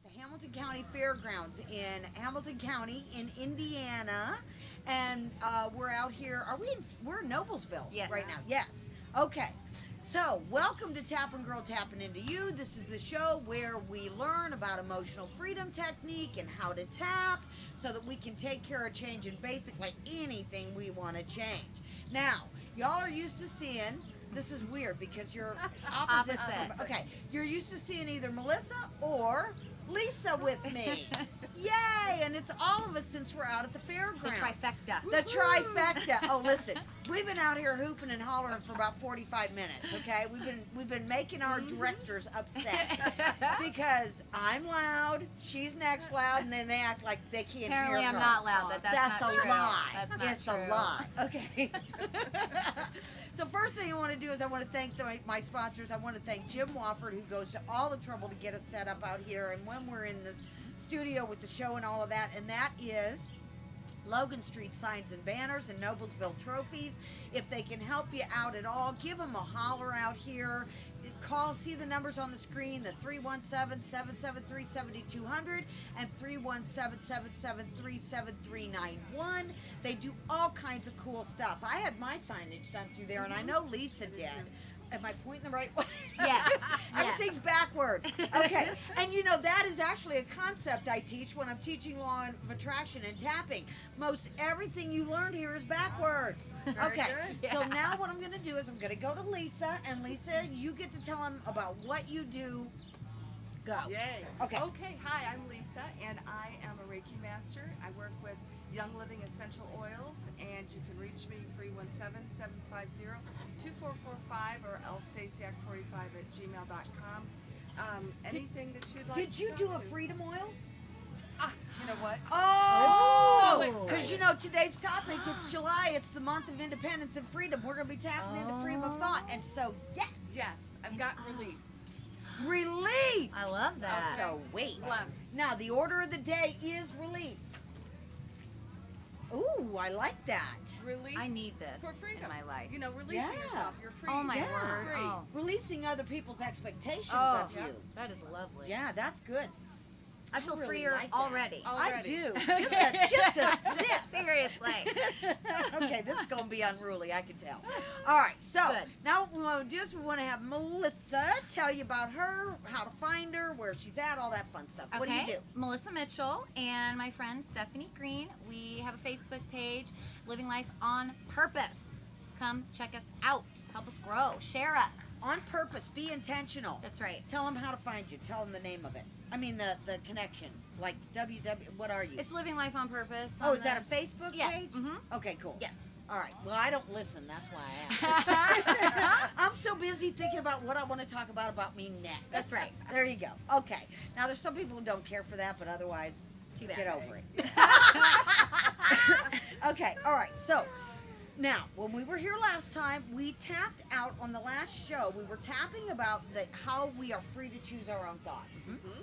the Hamilton County Fairgrounds in Hamilton County in Indiana, and we're out here. We're in Noblesville right now. Yes. Okay. So, welcome to TAPNGRL Tapping Into You. This is the show where we learn about emotional freedom technique and how to tap so that we can take care of change in basically anything we want to change. Now, y'all are used to seeing, this is weird because you're opposite. Okay, you're used to seeing either Melissa or Lisa with me. Yay! And it's all of us since we're out at the fairgrounds. The trifecta. The trifecta. Oh, listen, we've been out here hooping and hollering for about 45 minutes. Okay, we've been making our directors upset because I'm loud, she's next loud, and then they act like they can't Apparently hear I'm her. Not loud. That's not a true. lie. That's not it's true. a lie. Okay. So first thing I want to do is I want to thank my sponsors. I want to thank Jim Wofford, who goes to all the trouble to get us set up out here, and when we're in the studio with the show and all of that, and that is Logan Street Signs and Banners and Noblesville Trophies. If they can help you out at all, give them a holler out here. Call, see the numbers on the screen, the 317-773-7200 and 317-773-7391. They do all kinds of cool stuff. I had my signage done through there, and I know Lisa did. Am I pointing the right way? Yes. Everything's backward. Okay. And you know, that is actually a concept I teach when I'm teaching law of attraction and tapping. Most everything you learned here is backwards. Okay. So now what I'm going to do is I'm going to go to Lisa, and Lisa, you get to tell them about what you do. Go. Yay. Okay. Okay. Hi, I'm Lisa, and I am a Reiki master. I work with Young Living Essential Oils, and you can reach me 317-750-2445 or lstacyac45@gmail.com. Anything that you'd like Did you to do talk a to. freedom oil? You know what? Oh, So because you know today's topic, it's July, it's the month of independence and freedom. We're going to be tapping into freedom of thought, and so yes. Yes, I've got release. Release. I love that. So wait. Love. Now the order of the day is relief. Ooh, I like that. Release. I need this for freedom in my life. You know, releasing Yeah. yourself. You're free. Oh my Yeah. word. Free. Oh. Releasing other people's expectations Oh, of you. that is lovely. Yeah, that's good. I feel really freer like that. already. I Already. do. Just a sniff. Seriously. Okay, this is going to be unruly, I can tell. All right, so Good. now what we want to do is we want to have Melissa tell you about her, how to find her, where she's at, all that fun stuff. What do you do? Melissa Mitchell and my friend Stephanie Green. We have a Facebook page, Living Life on Purpose. Come check us out. Help us grow. Share us. On purpose, be intentional. That's right. Tell them how to find you. Tell them the name of it. I mean the connection. Like what are you? It's Living Life on Purpose. Oh, is that a Facebook Yes. page? Mhm. Okay, cool. Yes. All right. Well, I don't listen. That's why I asked. I'm so busy thinking about what I want to talk about me next. That's right. There you go. Okay. Now, there's some people who don't care for that, but otherwise, Too bad. get over it. Okay. All right. So, now, when we were here last time, we tapped out on the last show. We were tapping about how we are free to choose our own thoughts.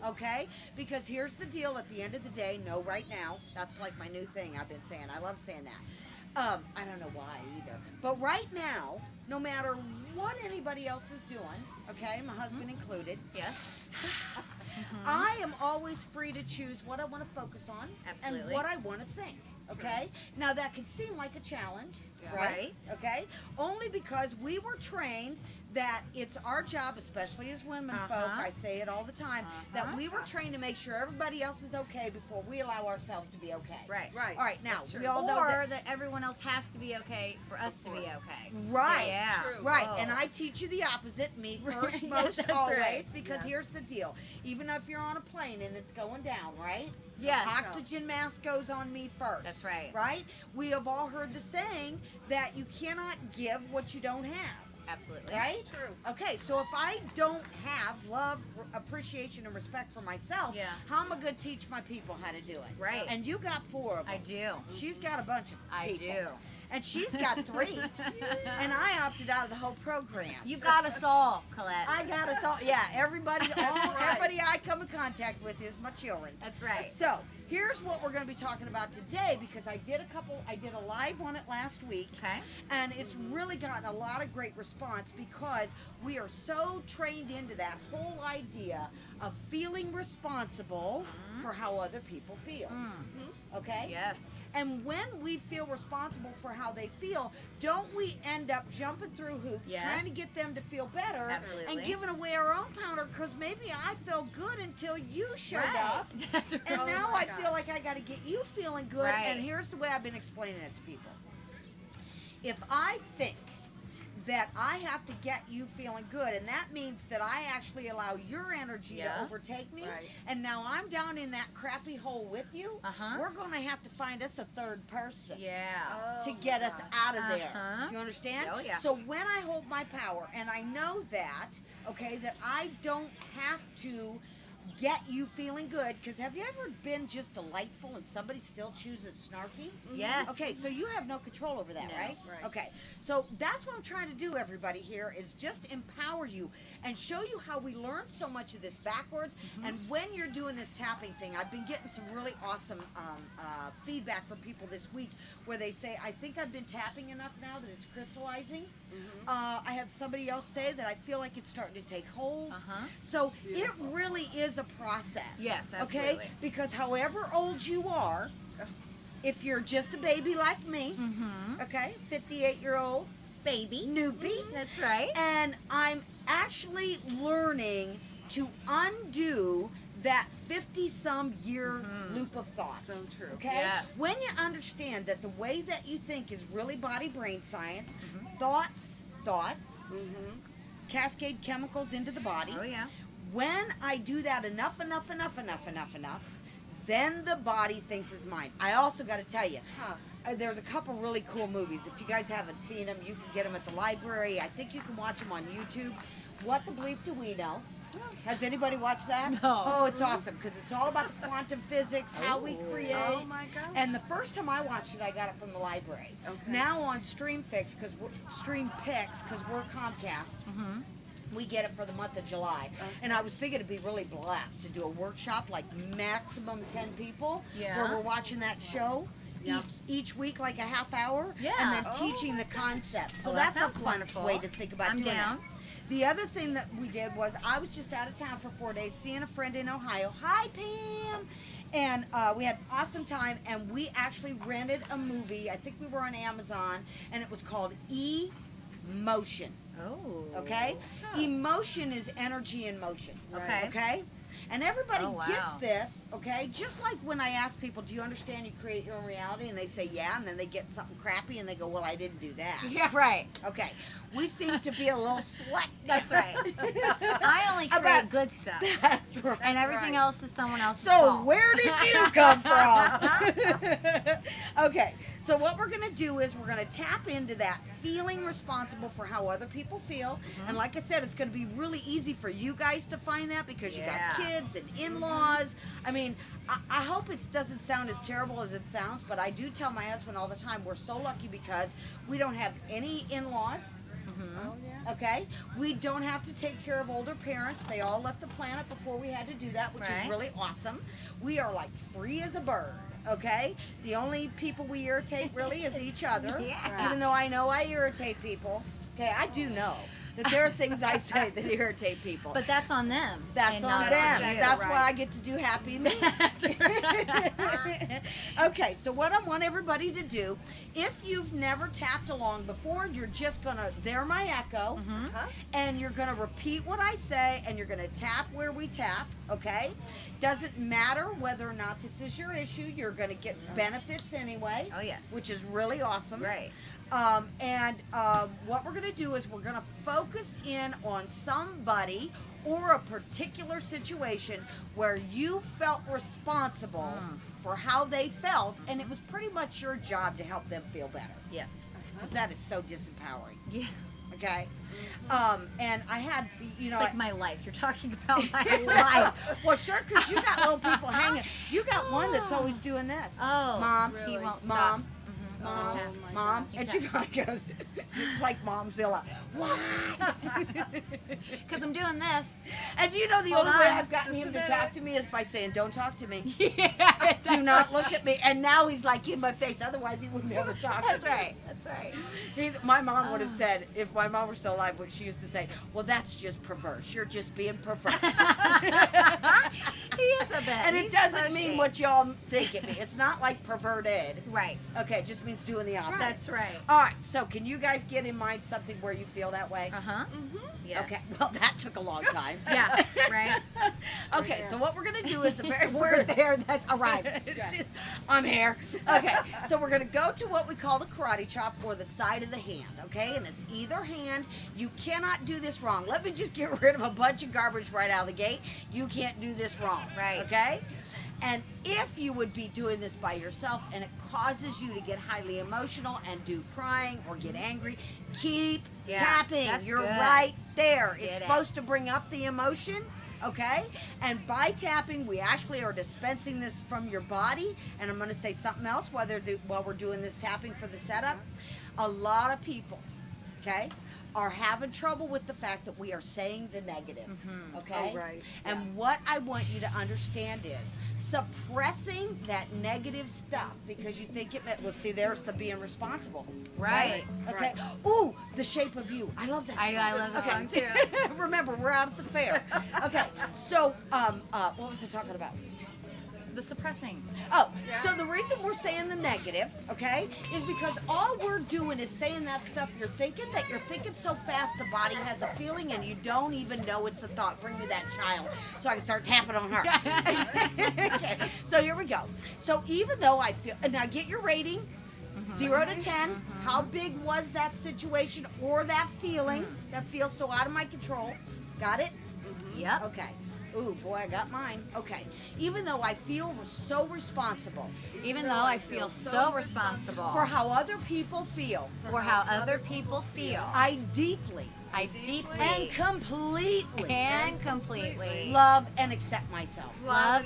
Okay? Because here's the deal at the end of the day, no right now. That's like my new thing I've been saying. I love saying that. I don't know why either. But right now, no matter what anybody else is doing, okay, my husband included, Yes. I am always free to choose what I want to focus on Absolutely. and what I want to think. Okay? Now that could seem like a challenge, Yeah. right? Okay? Only because we were trained that it's our job, especially as women folk, I say it all the time, that we were trained to make sure everybody else is okay before we allow ourselves to be okay. Right. Right. All right, now, That's true. we all know Or that. that everyone else has to be okay for us to be okay. Right. Yeah. True. Right, Oh. and I teach you the opposite, me Right, first, yes, most, that's always, right. because Yes. here's the deal. Even if you're on a plane and it's going down, right? Yes. Oxygen mask goes on me first. That's right. Right? We have all heard the saying that you cannot give what you don't have. Absolutely. Right? True. Okay, so if I don't have love, appreciation, and respect for myself, Yeah. how am I going to teach my people how to do it? Right. And you got 4 of them. I do. She's got a bunch of I people. do. And she's got 3. And I opted out of the whole program. You got us all, Colette. I got us all. Yeah, everybody I come in contact with is my children. That's right. So here's what we're going to be talking about today, because I did a live on it last week. Okay. And it's really gotten a lot of great response because we are so trained into that whole idea of feeling responsible for how other people feel. Okay? Yes. And when we feel responsible for how they feel, don't we end up jumping through hoops, trying to get them to feel better, Absolutely. and giving away our own powder because maybe I felt good until you showed up. That's right. And now my I feel like I got to get you feeling good. Right. And here's the way I've been explaining it to people. If I think that I have to get you feeling good, and that means that I actually allow your energy to overtake me, and now I'm down in that crappy hole with you, we're going to have to find us a third person to get us out of there. Do you understand? Oh, yeah. So when I hold my power, and I know that, okay, that I don't have to get you feeling good, because have you ever been just delightful and somebody still chooses snarky? Yes. Okay, so you have no control over that, No. right? Right. Okay, so that's what I'm trying to do, everybody, here, is just empower you and show you how we learned so much of this backwards. And when you're doing this tapping thing, I've been getting some really awesome feedback from people this week where they say, I think I've been tapping enough now that it's crystallizing. I have somebody else say that I feel like it's starting to take hold. So it really is a process. Yes, Okay? absolutely. Because however old you are, if you're just a baby like me, okay, 58-year-old Baby. newbie, That's right. and I'm actually learning to undo that 50-some year loop of thought. So true. Okay? Yes. When you understand that the way that you think is really body-brain science, thought, cascade chemicals into the body. Oh, yeah. When I do that enough, then the body thinks it's mine. I also got to tell you, there's a couple really cool movies. If you guys haven't seen them, you can get them at the library. I think you can watch them on YouTube. What the bleep do we know? Has anybody watched that? No. Oh, it's awesome because it's all about the quantum physics, how we create. Oh my gosh. And the first time I watched it, I got it from the library. Okay. Now on StreamPix, because we're Comcast. We get it for the month of July. And I was thinking it'd be really blessed to do a workshop, like maximum 10 people, where we're watching that show each week, like a half hour, and then teaching the concepts. So Well, that that's a sounds fun wonderful. way to think about I'm doing down. that. The other thing that we did was I was just out of town for 4 days, seeing a friend in Ohio. Hi, Pam. And we had an awesome time, and we actually rented a movie. I think we were on Amazon, and it was called Emotion. Oh. Okay? Emotion is energy in motion. Okay. Okay? And everybody Oh, wow. gets this, okay? Just like when I ask people, do you understand you create your own reality? And they say, yeah, and then they get something crappy and they go, well, I didn't do that. Yeah, right. Okay. We seem to be a little select. That's right. I only create About- good stuff. That's right. And everything right. else is someone else's So fault. where did you come from? Okay, so what we're going to do is we're going to tap into that feeling responsible for how other people feel. And like I said, it's going to be really easy for you guys to find that because you got kids and in-laws. I mean, I hope it doesn't sound as terrible as it sounds, but I do tell my husband all the time, we're so lucky because we don't have any in-laws. Oh yeah. Okay, we don't have to take care of older parents. They all left the planet before we had to do that, which Right. is really awesome. We are like free as a bird. Okay, the only people we irritate really is each other. Yeah. Even though I know I irritate people. Okay, I do know that there are things I say that irritate people. But that's on them. That's and on not them. you. That's right. why I get to do happy me. Okay, so what I want everybody to do, if you've never tapped along before, you're just gonna, they're my echo, and you're gonna repeat what I say, and you're gonna tap where we tap, okay? Doesn't matter whether or not this is your issue, you're gonna get benefits anyway. Oh, yes. Which is really awesome. Right. What we're going to do is we're going to focus in on somebody or a particular situation where you felt responsible for how they felt, and it was pretty much your job to help them feel better. Yes. Because that is so disempowering. Yeah. Okay? And I had, you know, It's like my life. You're talking about my life. well, sure, because you got little people hanging. You got one that's always doing this. Oh. Mom, He Really? won't Mom, stop. Mom, Oh my Mom, gosh. and she probably goes, it's like Momzilla. What? Because I'm doing this. And do you know the Hold only way on. I've gotten Just him a to minute. talk to me is by saying, "Don't talk to me. Yeah, Do not look at me." And now he's like in my face. Otherwise, he wouldn't be able to talk. That's to me. right. That's right. My mom would have said, if my mom were still alive, what she used to say, "Well, that's just perverse. You're just being perverse." He is a bit. And it He's doesn't so mean sweet. what y'all think it means. It's not like perverted. Right. Okay, it just means doing the opposite. That's right. All right, so can you guys get in mind something where you feel that way? Uh-huh. Yes. Okay, well, that took a long time. Yeah, right. Okay, so what we're going to do is the very We're first... there. That's arrived. She's- I'm here. Okay, so we're going to go to what we call the karate chop, or the side of the hand, okay? And it's either hand. You cannot do this wrong. Let me just get rid of a bunch of garbage right out of the gate. You can't do this wrong. Right. Okay? And if you would be doing this by yourself and it causes you to get highly emotional and do crying or get angry, keep Yeah, tapping. that's You're good. right there. Get It's it. supposed to bring up the emotion. Okay? And by tapping, we actually are dispensing this from your body. And I'm going to say something else while we're doing this tapping for the setup. A lot of people, okay, are having trouble with the fact that we are saying the negative. Okay? Oh, right. And what I want you to understand is suppressing that negative stuff because you think it meant, well, see, there's the being responsible. Right. Okay. Ooh, The Shape of You. I love that I song. love the Okay. song too. Remember, we're out at the fair. Okay. So, what was I talking about? The suppressing. Oh, Yeah. so the reason we're saying the negative, okay, is because all we're doing is saying that stuff you're thinking so fast the body has a feeling and you don't even know it's a thought. Bring me that child so I can start tapping on her. Okay, so here we go. So even though I feel, and now get your rating, 0 to 10. How big was that situation or that feeling that feels so out of my control? Got it? Yep. Okay. Ooh, boy, I got mine. Okay. Even though I feel so responsible Even though I feel so responsible for how other people feel, for how other people feel, I deeply I deeply and completely love love and accept myself.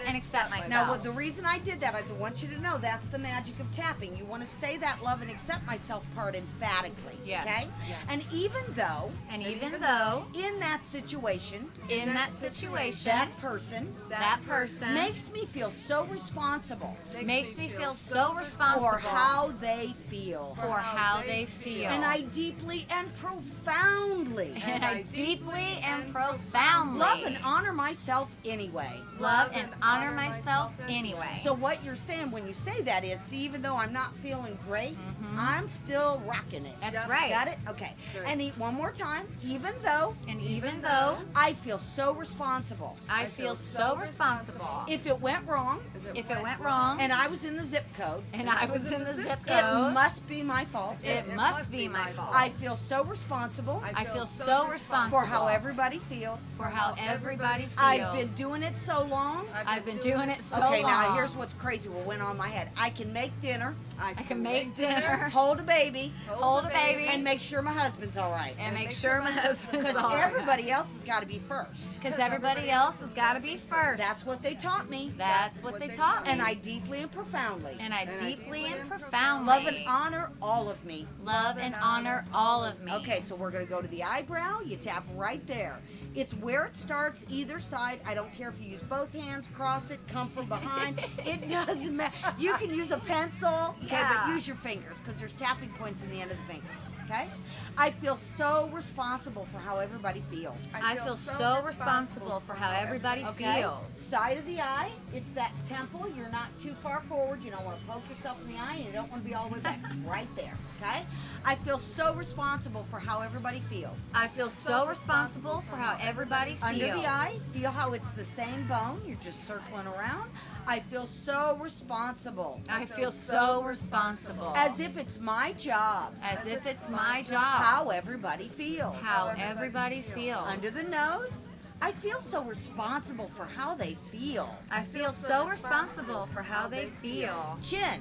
and accept myself. Now, the reason I did that is I want you to know that's the magic of tapping. You want to say that love and accept myself part emphatically. Yes. Okay? Yes. And even though and even though in that situation, in that situation, that person that person makes me feel so responsible makes me feel so responsible for how they feel. for how they feel. And I deeply and profoundly And I deeply and profoundly love and honor myself anyway. love and honor myself anyway. So what you're saying when you say that is, see, even though I'm not feeling great, I'm still rocking it. That's Yep. right. Got it? Okay. Good. And eat one more time. Even though And even though I feel so responsible. I feel so responsible, If it went wrong if it went wrong and I was in the zip code, and I was in the zip it code, must be my fault. it must be my fault. I feel so responsible I feel so responsible for how everybody feels. for how everybody feels. I've been doing it so long. I've been doing it so Okay, long. now here's what's crazy. What went on my head? I can make dinner, I can make dinner, hold a baby, hold a baby, and make sure my husband's all right. and make sure my husband's Because all right. everybody else has got to be first. Because everybody else has got to be first. That's what they taught me. That's what they taught me. And I deeply and profoundly And I And I deeply deeply and and profoundly love and honor all of me. love and honor all of me. Okay, so we're going to go to the eyebrow. You tap right there. It's where it starts, either side. I don't care if you use both hands, cross it, come from behind. It doesn't matter. You can use a pencil, okay, but Yeah. use your fingers because there's tapping points in the end of the fingers, okay? I feel so responsible for how everybody feels. I feel so responsible for how everybody Okay? feels. Side of the eye, it's that temple. You're not too far forward. You don't want to poke yourself in the eye, and you don't want to be all the way back. It's right there, okay? I feel so responsible for how everybody feels. I feel so responsible for how everybody feels. Under the eye, feel how it's the same bone. You're just circling around. I feel so responsible. I feel so responsible. As if it's my job. As if it's my job. How everybody feels. How everybody feels. Under the nose, I feel so responsible for how they feel. I feel so responsible for how they feel. Chin,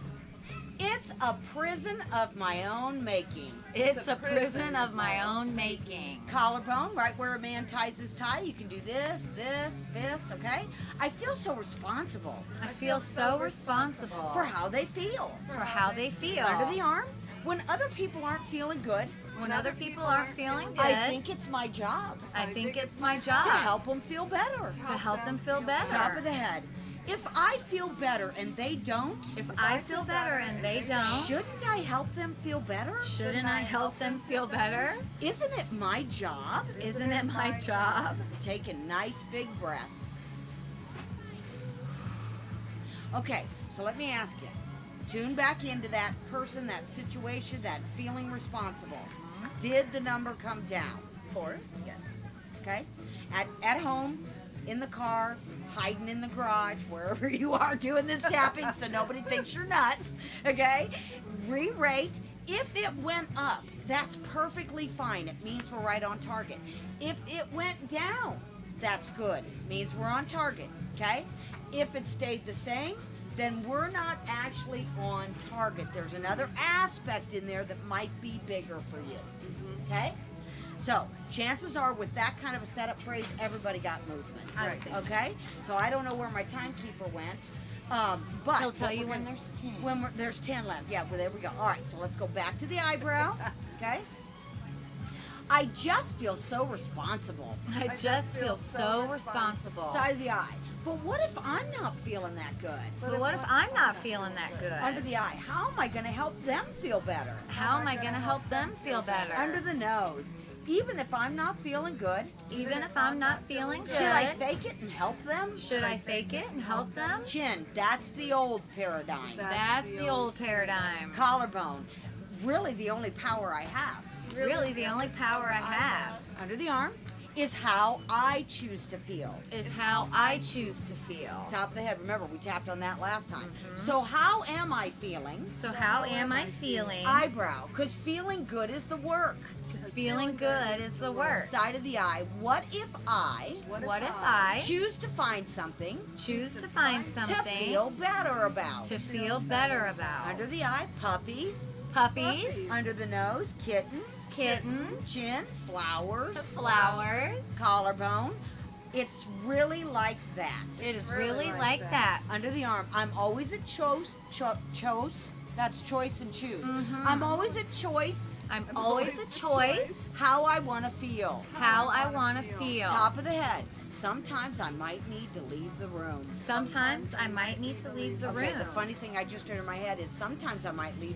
it's a prison of my own making. It's a prison of my own making. Collarbone, right where a man ties his tie, you can do this, fist, okay? I feel so responsible I feel so responsible for how they feel. for how they feel. Under the arm, when other people aren't feeling good, When other people aren't feeling good, I think it's my job I think it's my job to help them feel better. to help them feel better. Top of the head. If I feel better and they don't, If I feel better and they don't, shouldn't I help them feel better? shouldn't I help them feel better? Isn't it my job? Isn't it my job? Take a nice big breath. Okay, so let me ask you. Tune back into that person, that situation, that feeling responsible. Did the number come down? Of course, yes. Okay? At home, in the car, hiding in the garage, wherever you are doing this tapping so nobody thinks you're nuts. Okay? Re-rate. If it went up, that's perfectly fine. It means we're right on target. If it went down, that's good. It means we're on target. Okay? If it stayed the same, then we're not actually on target. There's another aspect in there that might be bigger for you. Okay? So, chances are with that kind of a setup phrase, everybody got movement. I think so. Okay? So I don't know where my timekeeper went. But He'll tell what you we're when gonna- there's 10. When there's 10 left. Yeah, well, there we go. All right, so let's go back to the eyebrow. Okay? I just feel so responsible. I just feel so responsible. Side of the eye. But what if I'm not feeling that good? But what if I'm not feeling that good? Under the eye. How am I going to help them feel better? How am I going to help them feel better? Under the nose. Even if I'm not feeling good, Even if I'm not feeling good, should I fake it and help them? should I fake it and help them? Chin. That's the old paradigm. That's the old paradigm. Collarbone. Really the only power I have. Really, the only power I have Under the arm is how I choose to feel. is how I choose to feel. Top of the head. Remember, we tapped on that last time. So how am I feeling? So how am I feeling? Eyebrow. Because feeling good is the work. Because feeling good is the work. Side of the eye. What if I What if I choose to find something choose to find to something feel better about? to feel better about? Under the eye, puppies. Puppies, Under the nose, kittens. kittens, Chin, flowers. flowers. Collarbone. It's really like that. It is really like that. Under the arm, I'm always a choice. That's choice and choose. Mhm. I'm always a choice. I'm always a choice How I want to feel. how I want to feel. Top of the head. Sometimes I might need to leave the room. Sometimes I might need to leave the Okay, room. the funny thing I just heard in my head is sometimes I might need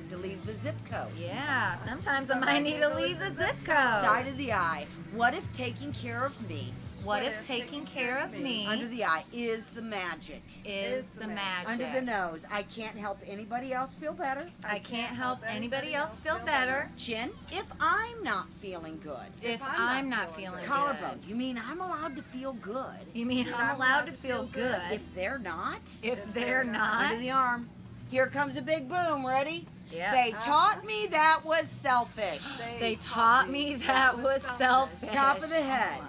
to leave the zip code. Yeah, sometimes I might need to leave the zip Side code. of the eye. What if taking care of me What if taking care of me under the eye is the magic? is the magic? Under the nose, I can't help anybody else feel better. I can't help anybody else feel better Chin, if I'm not feeling good. if I'm not feeling Collarbone, good. you mean I'm allowed to feel good You mean I'm allowed to feel good if they're not? if they're not? Under the arm. Here comes a big boom. Ready? Yes. They taught me that was selfish. They taught me that was selfish. Top of the head.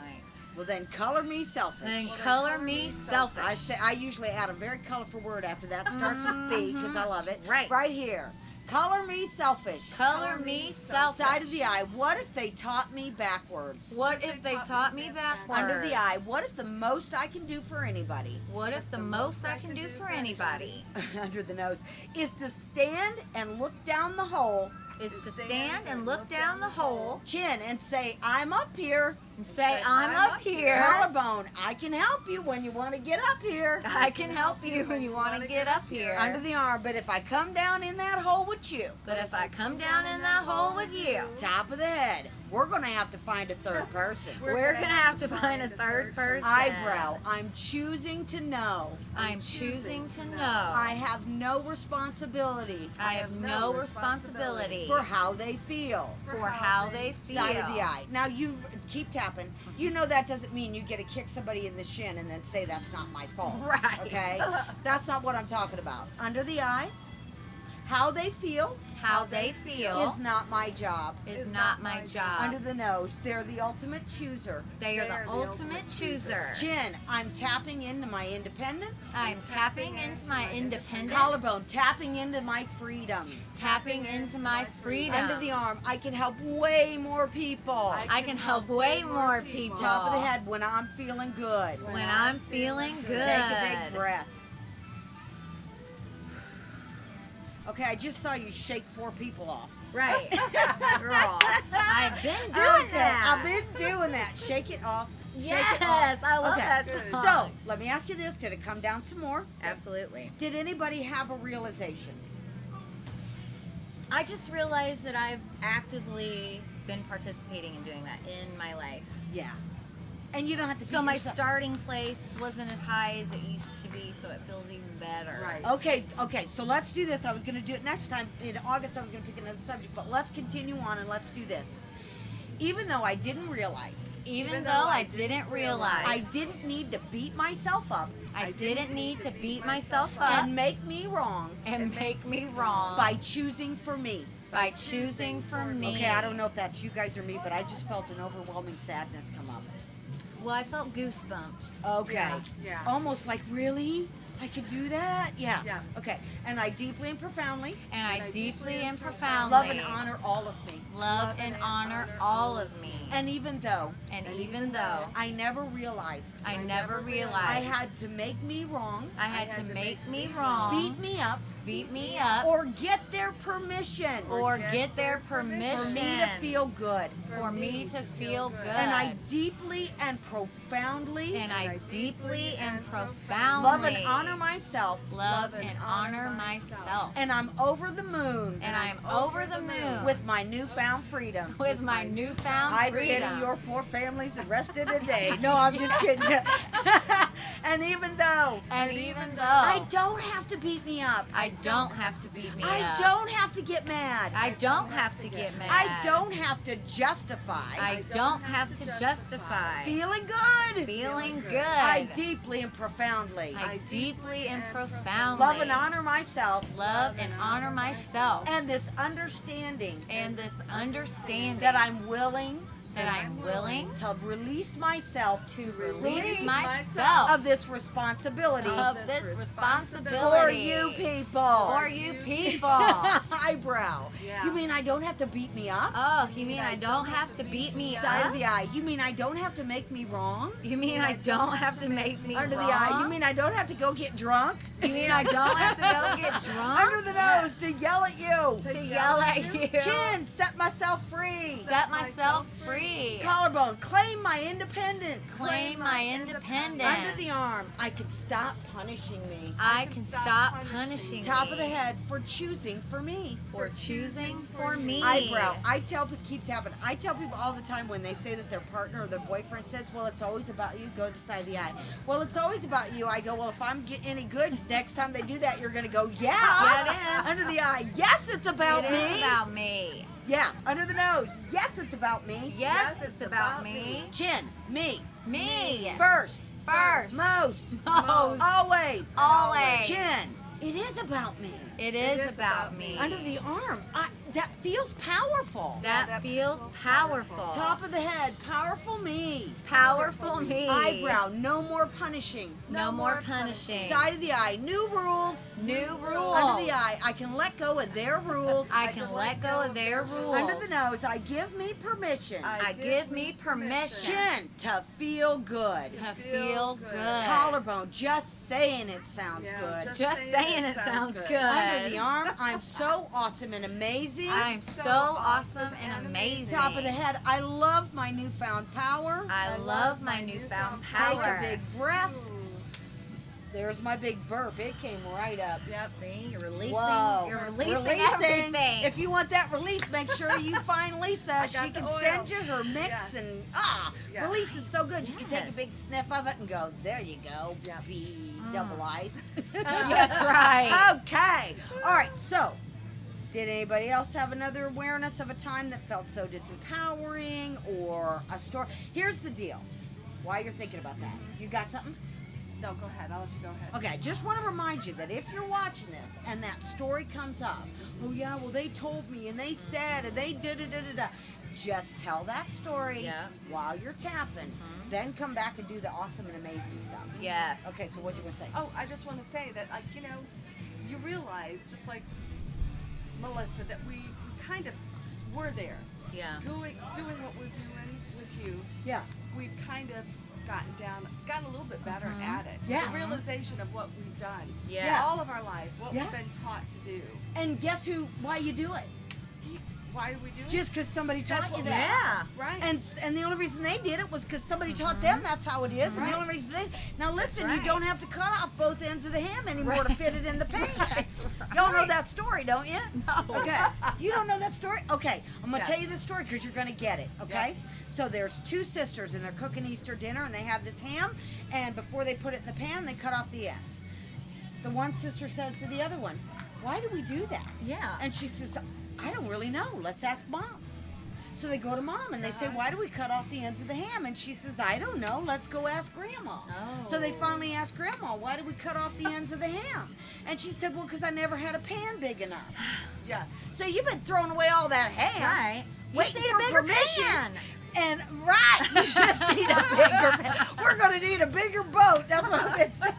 Well, then color me selfish. Then color me selfish. I usually add a very colorful word after that. Starts with B because I love it. Right. Right here. Color me selfish. Color me selfish. Side of the eye. What if they taught me backwards? What if they taught me backwards? Under the eye. What if the most I can do for anybody? What if the most I can do for anybody Under the nose is to stand and look down the hole. is to stand and look down the hole Chin and say, I'm up here. and say, I'm up here. Collarbone. I can help you when you want to get up here. I can help you when you want to get up here. Under the arm. But if I come down in that hole with you, But if I come down in that hole with you, top of the head, we're going to have to find a third person. we're going to have to find a third person. Eyebrow. I'm choosing to know. I'm choosing to know. I have no responsibility I have no responsibility for how they feel. for how they feel. Side of the eye. Now you keep tapping. You know that doesn't mean you get to kick somebody in the shin and then say that's not my fault. Right. Okay? That's not what I'm talking about. Under the eye, how they feel How they feel is not my job. is not my job. Under the nose, they're the ultimate chooser. They are the ultimate chooser. Chin, I'm tapping into my independence. I'm tapping into my independence. Collarbone, tapping into my freedom. Tapping into my freedom. Under the arm, I can help way more people. I can help way more people. Top of the head, when I'm feeling good. When I'm feeling good. Take a big breath. Okay, I just saw you shake 4 people off. Right. Girl, I've been doing that. I've been doing that. Shake it off. Shake Yes, it off. I love Okay. that song. So, let me ask you this. Did it come down some more? Absolutely. Did anybody have a realization? I just realized that I've actively been participating in doing that in my life. Yeah. And you don't have to So beat my yourself- starting place wasn't as high as it used to be, so it feels even better. Right. Okay, so let's do this. I was going to do it next time. In August, I was going to pick another subject, but let's continue on and let's do this. Even though I didn't realize, Even though I didn't realize, I didn't need to beat myself up I didn't need to beat myself up and make me wrong and make me wrong by choosing for me. by choosing for me. Okay, I don't know if that's you guys or me, but I just felt an overwhelming sadness come up. Well, I felt goosebumps. Okay. Yeah. Almost like, really? I could do that? Yeah. Yeah. Okay. And I deeply and profoundly And I deeply and profoundly love and honor all of me. love and honor all of me. And even though And even though I never realized I never realized I had to make me wrong, I had to make me wrong, beat me up, or or get their permission get their permission for me to feel good. for me to feel good. And I deeply and profoundly And I deeply and profoundly love and honor myself. love and honor myself. And I'm over the moon And I'm over the moon with my newfound freedom. with my newfound I freedom. pity your poor families the rest of the day. No, I'm just kidding. And even though I don't have to beat me up, I don't have to beat me I up. don't have to get mad, I don't have to get mad. I don't have to justify I don't have to justify. feeling good. Feeling good. I deeply and profoundly I deeply and profoundly love and honor myself, love and honor myself. and this understanding And this understanding that I'm willing to release myself release myself of this responsibility of this responsibility for you people. For you people. Eyebrow. Yeah. You mean I don't have to beat me up? Oh, you mean I don't have to beat me Side up? of the eye. You mean I don't have to make me wrong? You mean I don't have to make me Under wrong? the eye. You mean I don't have to go get drunk? You mean I don't have to go get drunk? Under the nose to yell at you. To yell at you. Chin, set myself free. Set myself free. Collarbone, claim my independence. Claim my independence. Under the arm, I can stop punishing me. I can stop punishing Top me. of the head for choosing for me. For choosing for me. Eyebrow. I tell people all the time when they say that their partner or their boyfriend says, well, it's always about you, go to the side of the eye. Well, it's always about you. I go, well, if I'm any good, next time they do that, you're going to go, yeah. Yeah, it is. Under the eye. Yes, it's about It me. is about me. Yeah. Under the nose. Yes, it's about me. Yes, it's about me. Chin. Me. Me. First. First. Most. Most. Always. Always. Chin. It is about me. It is about me. Under the arm. That feels powerful. That feels powerful. Top of the head. Powerful me. Powerful me. Eyebrow. No more punishing. No more punishing. Side of the eye. New rules. New rules. Under the eye. I can let go of their rules. I can let go of their rules. Under the nose. I give me permission. I give me permission Chin. To feel good. to feel good. Collarbone. Just saying it sounds Yeah, good. Just saying it sounds good. Under the arm. I'm so awesome and amazing. I'm so awesome and amazing. Top of the head. I love my newfound power. I love my newfound Take power. a big breath. There's my big burp. It came right up. Yep. See, you're releasing. Whoa. You're releasing everything. If you want that release, make sure you find Lisa. got She the can oil. send you her mix Yes. and Yes. release is so good. You can take a Yes. big sniff of it and go, there you go. Yeah. Be double eyes. That's right. Okay. All right. So, did anybody else have another awareness of a time that felt so disempowering or a story? Here's the deal. While you're thinking about that, you got something? No, go ahead. I'll let you go ahead. Okay, just want to remind you that if you're watching this and that story comes up, oh yeah, well they told me and they said and they da-da-da-da-da, just tell that story Yeah. while you're tapping, then come back and do the awesome and amazing stuff. Yes. Okay, so what you want to say? Oh, I just want to say that, like, you realize, just like Melissa, that we kind of were there. Yeah. Doing what we're doing with you. Yeah. We've kind of gotten a little bit better at it. Yeah. The realization of what we've done. Yes. All of our life, what Yeah. we've been taught to do. And guess why you do it? why do we do it? Just because somebody taught That's you what- that. Yeah. Right. And the only reason they did it was because somebody taught them that's how it is. And the Right. only reason they... Now listen, right. you don't have to cut off both ends of the ham anymore to Right. fit it in the pan. That's Y'all know right. that story, don't you? No. Okay. You don't know that story? Okay. I'm going to Yes. tell you the story because you're going to get it, okay? So there's two sisters and they're cooking Easter dinner and they have this ham. And before they put it in the pan, they cut off the ends. The one sister says to the other one, why do we do that? Yeah. And she says, I don't really know. Let's ask Mom. So they go to Mom and they say, Uh-huh. why do we cut off the ends of the ham? And she says, I don't know. Let's go ask Grandma. Oh. So they finally asked Grandma, why do we cut off the ends of the ham? And she said, well, because I never had a pan big enough. Yes. So you've been throwing away all that ham. Right. You Waiting just need for a bigger permission. pan. And right, you just need a bigger pan. We're going to need a bigger boat. That's what I've been saying.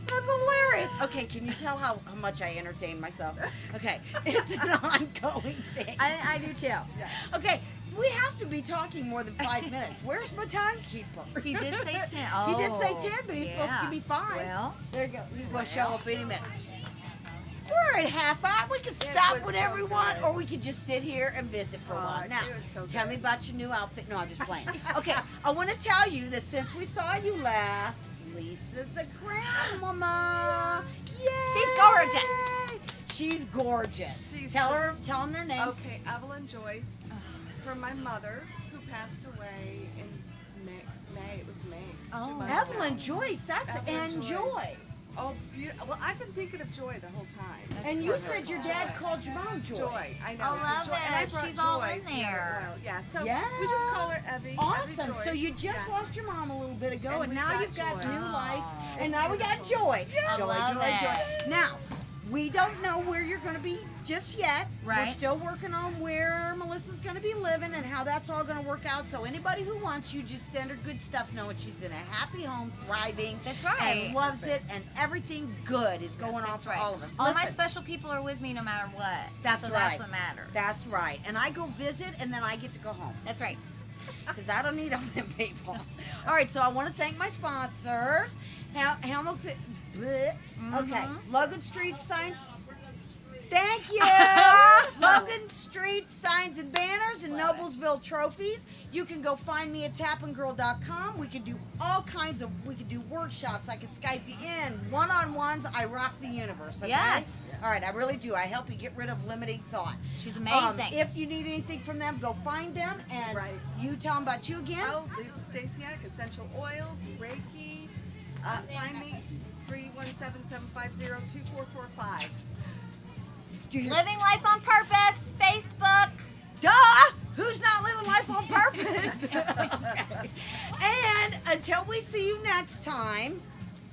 That's hilarious. Okay, can you tell how much I entertain myself? Okay, it's an ongoing thing. I do too. Yeah. Okay, we have to be talking more than 5 minutes. Where's my timekeeper? He did say 10. He did say 10, but he's supposed to yeah. give me 5. Well, There you go. He's going to show up any minute. We're at half hour. We can It stop was whenever so we want, good. or we could just sit here and visit for a while. it Now, was so tell good. me about your new outfit. No, I'm just playing. Okay, I want to tell you that since we saw you last, Lisa's a grandmama. Yay! She's gorgeous. She's gorgeous. She's tell just- them their name. Okay, Evelyn Joyce, from my mother, who passed away in May. It was May. Oh. 2 months Evelyn ago. Joyce. That's Evelyn Enjoy. Joyce. Oh, beautiful. Well, I've been thinking of Joy the whole time. And you For said her. your dad Joy. called your mom Joy. Joy, I know. I love so Joy, and I it. brought She's all in Joy's the other there. oil. Yeah, so Yeah. we just call her Evie. Awesome. Evie Joy. So you just Yes. lost your mom a little bit ago, And and we've now got you've got Joy. new life, and It's now we got beautiful. joy. Yeah. Joy, I love joy, it. joy. Now, we don't know where you're going to be just yet. We're Right. still working on where Melissa's going to be living and how that's all going to work out. So anybody who wants you, just send her good stuff, knowing she's in a happy home, thriving. That's right. And loves it, and everything good is going on that's for right. all of us. All my Listen, special people are with me no matter what. That's so right. That's what matters. That's right. And I go visit, and then I get to go home. That's right. Because I don't need all them people. All right, so I want to thank my sponsors. Hamilton, bleh. Okay, Logan Street Signs. Thank you. Logan Street Signs and Banners and Noblesville Trophies. You can go find me at TAPNGRL.com. We can do all kinds of, we can do workshops. I can Skype you in. One-on-ones, I rock the universe. Okay? Yes. All right, I really do. I help you get rid of limiting thought. She's amazing. If you need anything from them, go find them. And Right. you tell them about you again. Oh, Lisa Stasiak, Essential Oils, Reiki. Find me 317-750-2445. Do you hear- Living Life on Purpose, Facebook. Duh! Who's not living life on purpose? Okay. And until we see you next time,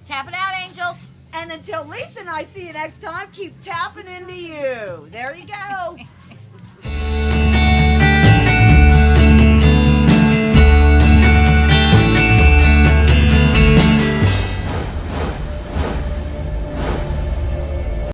Tap it out, angels. and until Lisa and I see you next time, keep tapping into you. There you go.